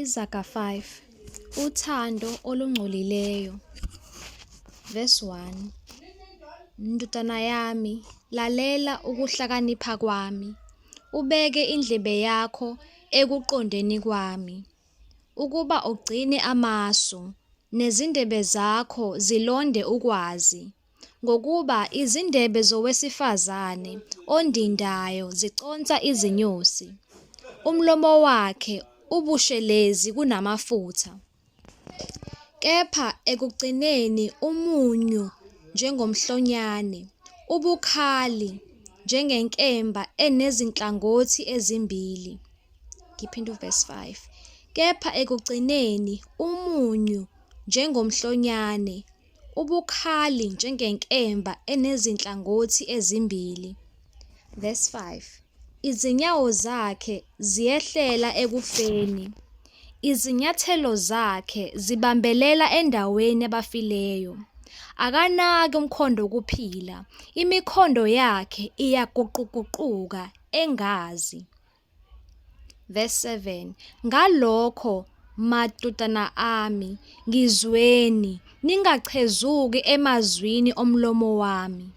Izaga 5. Uthando olungcolileyo. Verse 1. Ndodana yami, lalela ukuhlakanipha kwami, ubeke indlebe yakho ekuqondeni kwami, ukuba ugcine amasu, nezindebe zakho zilonde ukwazi, ngokuba izindebe zowesifazane ondindayo ziconsa izinyosi, umlomo wakhe ubushelezi kunamafutha. Kepha ekugcineni umunyu njengomhlonyane, ubukhali njengenkemba enezinhlangothi ezimbili. Ngiphinde uverse 5. Kepha ekugcineni umunyu njengomhlonyane, ubukhali njengenkemba enezinhlangothi ezimbili. Verse 5. Izinyawo zakhe ziyehlela ekufeni, izinyathelo zakhe zibambelela endaweni yabafileyo. Akanaki umkhondo wokuphila, imikhondo yakhe iyaguquguquka engazi. Verse 7. Ngalokho, madodana ami, ngizweni, ningachezuki emazwini omlomo wami.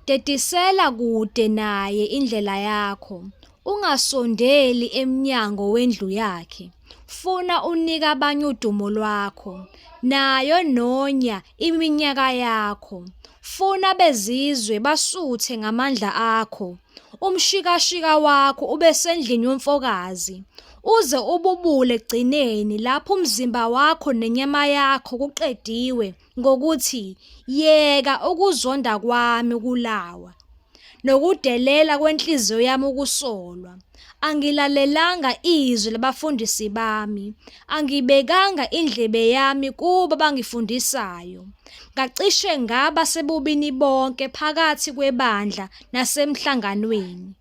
Dedisela kude naye indlela yakho, ungasondeli emnyango wendlu yakhe. Funa unike abanye udumo lwakho, nayo nonya iminyaka yakho. Funa bezizwe basuthe ngamandla akho, umshikashika wakho ube sendlini yomfokazi, uze ububule ekugcineni lapho umzimba wakho nenyama yakho kuqediwe ngokuthi, yeka ukuzonda kwami kulawa, nokudelela kwenhliziyo yami ukusolwa. Angilalelanga izwi labafundisi bami, angibekanga indlebe yami kubo abangifundisayo. Ngacishe ngaba sebubini bonke phakathi kwebandla nasemhlanganweni.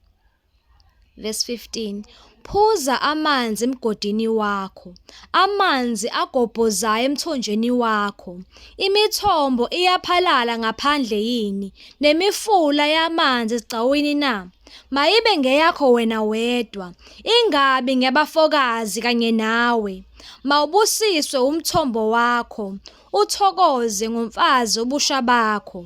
Verse 15. Phuza amanzi emgodini wakho, amanzi agobhozayo emthonjeni wakho. Imithombo iyaphalala ngaphandle yini, nemifula yamanzi esigcawini na? Mayibe ngeyakho wena wedwa, ingabi ngeyabafokazi kanye nawe. Mawubusiswe umthombo wakho, uthokoze ngomfazi wobusha bakho.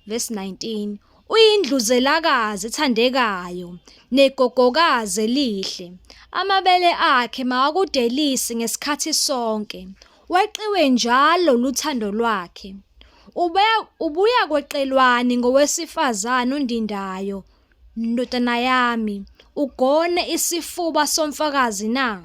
Verse 19. Uyindluzelakazi ethandekayo, negogokazi elihle. Amabele akhe mawakudelise ngesikhathi sonke, weqiwe njalo luthando lwakhe. Ubuya kweqelwani ngowesifazane ondindayo, ndodana yami, ugone isifuba somfakazi na?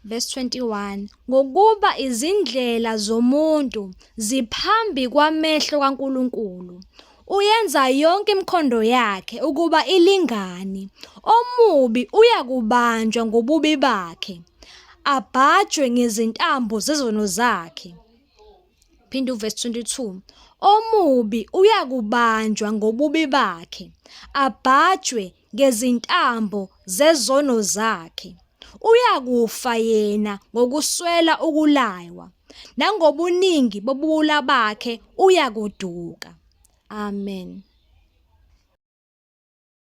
Verse 21. Ngokuba izindlela zomuntu ziphambi kwamehlo kaNkulunkulu, uyenza yonke imikhondo yakhe ukuba ilingane. Omubi uyakubanjwa ngobubi bakhe, abhajwe ngezintambo zezono zakhe. Phinde uverse 22. Omubi uyakubanjwa ngobubi bakhe, abhajwe ngezintambo zezono zakhe. Uyakufa yena ngokuswela ukulaywa, nangobuningi bobubula bakhe uyakuduka. Amen.